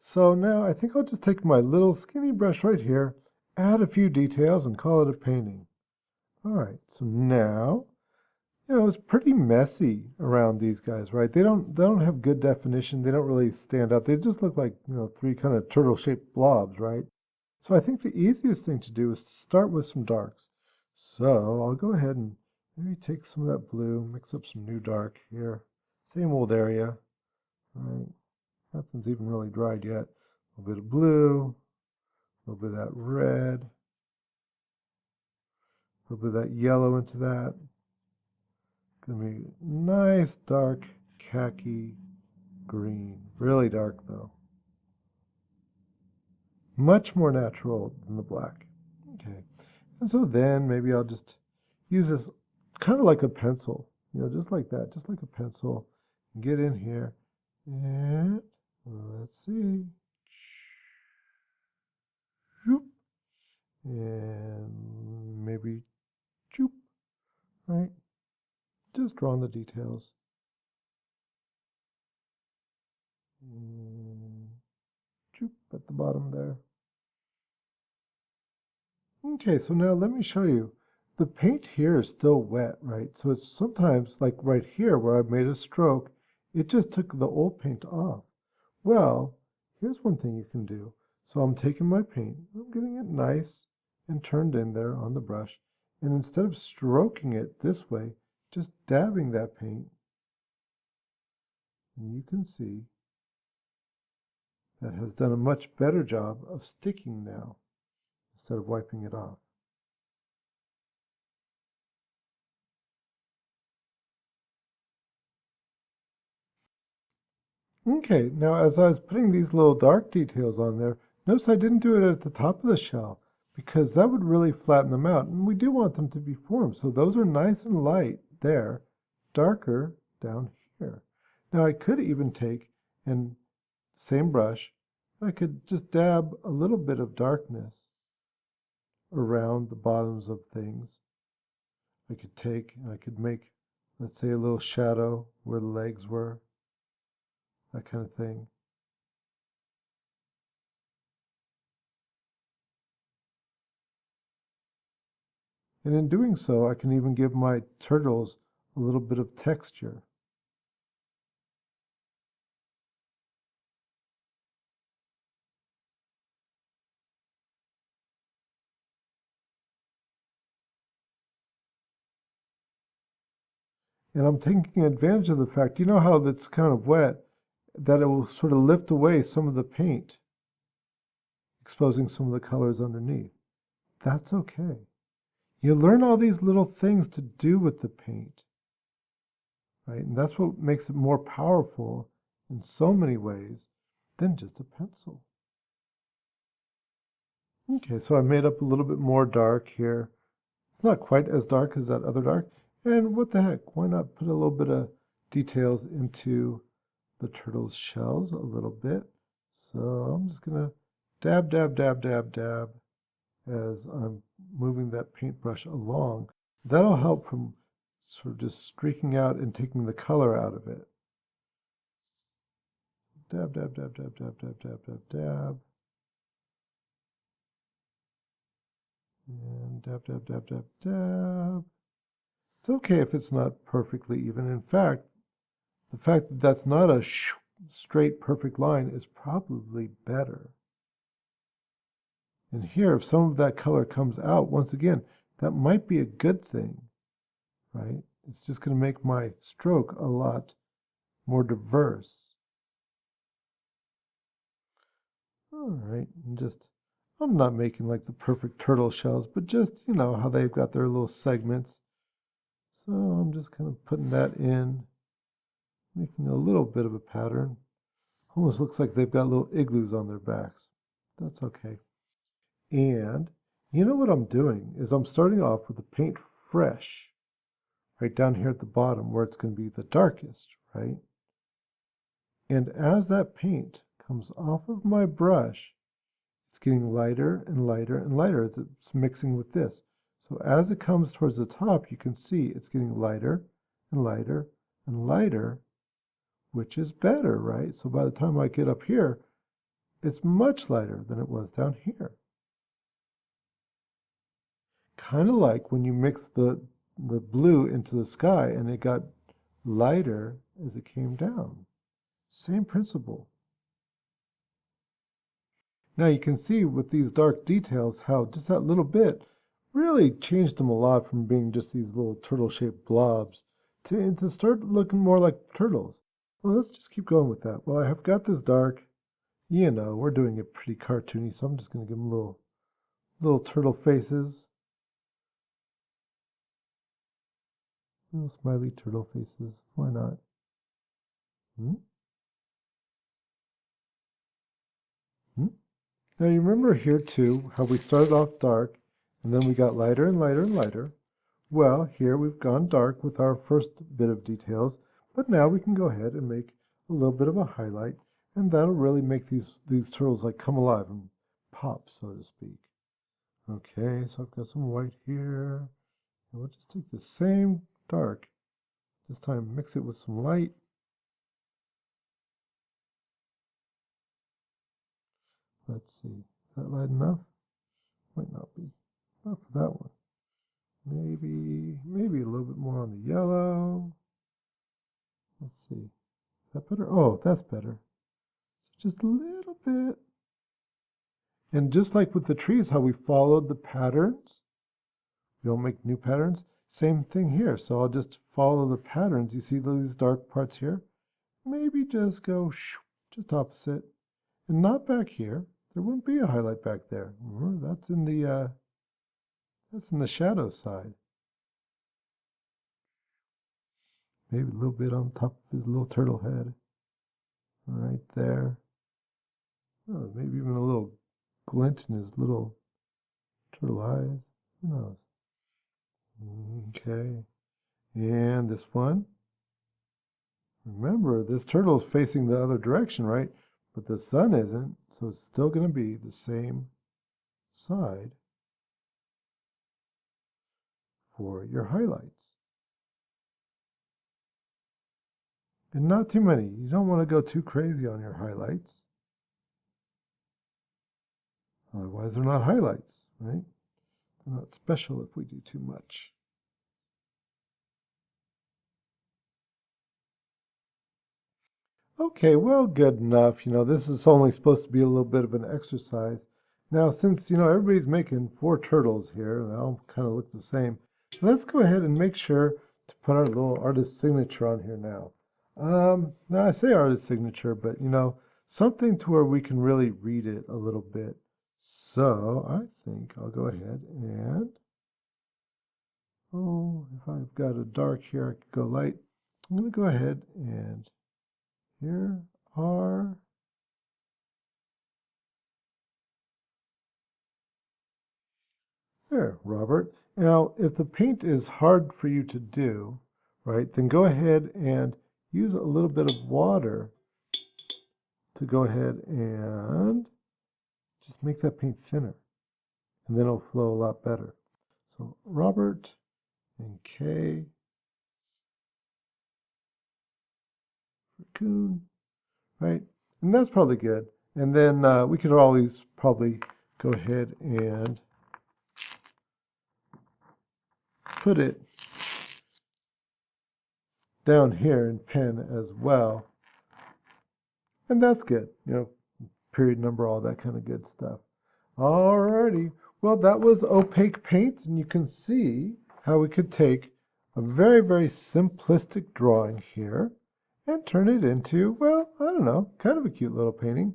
So now I think I'll just take my little skinny brush right here, add a few details, and call it a painting. All right, so now, it's pretty messy around these guys, right? They don't have good definition. They don't really stand out. They just look like, three kind of turtle-shaped blobs, right? So I think the easiest thing to do is start with some darks. So I'll go ahead and maybe take some of that blue, mix up some new dark here. Same old area, right? Nothing's even really dried yet. A little bit of blue, a little bit of that red, a little bit of that yellow into that. Gonna be nice dark khaki green. Really dark though. Much more natural than the black. Okay. And so then maybe I'll just use this kind of like a pencil, just like that, just like a pencil. Get in here and let's see. Shoop. And maybe choop, right? Just drawing the details. And choop at the bottom there. Okay, so now let me show you. The paint here is still wet, right? So it's sometimes, like right here where I've made a stroke, it just took the old paint off. Well, here's one thing you can do. So I'm taking my paint, I'm getting it nice and turned in there on the brush, and instead of stroking it this way, just dabbing that paint, and you can see that has done a much better job of sticking now instead of wiping it off. Okay, now as I was putting these little dark details on there, notice I didn't do it at the top of the shell because that would really flatten them out, and we do want them to be formed. So those are nice and light there, darker down here. Now I could even take, and same brush, I could just dab a little bit of darkness around the bottoms of things. I could take and I could make, let's say, a little shadow where the legs were, that kind of thing. And in doing so, I can even give my turtles a little bit of texture. And I'm taking advantage of the fact, you know how that's kind of wet, that it will sort of lift away some of the paint, exposing some of the colors underneath. That's okay. You learn all these little things to do with the paint, right? And that's what makes it more powerful in so many ways than just a pencil. Okay, so I made up a little bit more dark here. It's not quite as dark as that other dark. And what the heck, why not put a little bit of details into the turtle's shells a little bit. So I'm just going to dab, dab, dab, dab, dab as I'm moving that paintbrush along. That'll help from sort of just streaking out and taking the color out of it. Dab, dab, dab, dab, dab, dab, dab, dab, dab. And dab, dab, dab, dab, dab. It's okay if it's not perfectly even. In fact, the fact that that's not a straight perfect line is probably better. And here, if some of that color comes out, once again, that might be a good thing, right? It's just going to make my stroke a lot more diverse. All right, and just, I'm not making like the perfect turtle shells, but just, how they've got their little segments. So I'm just kind of putting that in, making a little bit of a pattern. Almost looks like they've got little igloos on their backs. That's okay. And what I'm doing is I'm starting off with the paint fresh, right down here at the bottom where it's going to be the darkest, right? And as that paint comes off of my brush, it's getting lighter and lighter and lighter as it's mixing with this. So as it comes towards the top, you can see it's getting lighter and lighter and lighter, which is better, right? So by the time I get up here, it's much lighter than it was down here. Kind of like when you mix the blue into the sky and it got lighter as it came down. Same principle. Now you can see with these dark details how just that little bit really changed them a lot from being just these little turtle-shaped blobs to start looking more like turtles. Well, let's just keep going with that. Well, I have got this dark, we're doing it pretty cartoony, so I'm just going to give them little turtle faces. Little smiley turtle faces. Why not? Hmm? Hmm? Now you remember here too how we started off dark and then we got lighter and lighter and lighter. Well, here we've gone dark with our first bit of details, but now we can go ahead and make a little bit of a highlight, and that'll really make these turtles like come alive and pop, so to speak. Okay, so I've got some white here, and we'll just take the same dark. This time mix it with some light. Let's see, is that light enough? Might not be. Not for that one. Maybe a little bit more on the yellow. Let's see. Is that better? Oh, that's better. So just a little bit. And just like with the trees, how we followed the patterns, we don't make new patterns. Same thing here. So I'll just follow the patterns. You see these dark parts here? Maybe just go just opposite. And not back here. There wouldn't be a highlight back there. Remember, that's in the shadow side. Maybe a little bit on top of his little turtle head. Right there. Oh, maybe even a little glint in his little turtle eyes. Who knows? Okay. And this one. Remember, this turtle is facing the other direction, right? But the sun isn't, so it's still going to be the same side for your highlights. And not too many. You don't want to go too crazy on your highlights. Otherwise, they're not highlights, right? They're not special if we do too much. Okay, well, good enough. This is only supposed to be a little bit of an exercise. Now, since, everybody's making 4 turtles here, and they all kind of look the same, let's go ahead and make sure to put our little artist signature on here now. Now I say artist signature, but, something to where we can really read it a little bit. So I think I'll go ahead and, if I've got a dark here, I could go light. I'm going to go ahead and here are there, Robert. Now, if the paint is hard for you to do, right, then go ahead and use a little bit of water to go ahead and just make that paint thinner, and then it'll flow a lot better. So Robert and K, raccoon, right? And that's probably good. And then we could always probably go ahead and put it down here in pen as well. And that's good, period number, all that kind of good stuff. Alrighty, well, that was opaque paint, and you can see how we could take a very, very simplistic drawing here and turn it into, well, I don't know, kind of a cute little painting.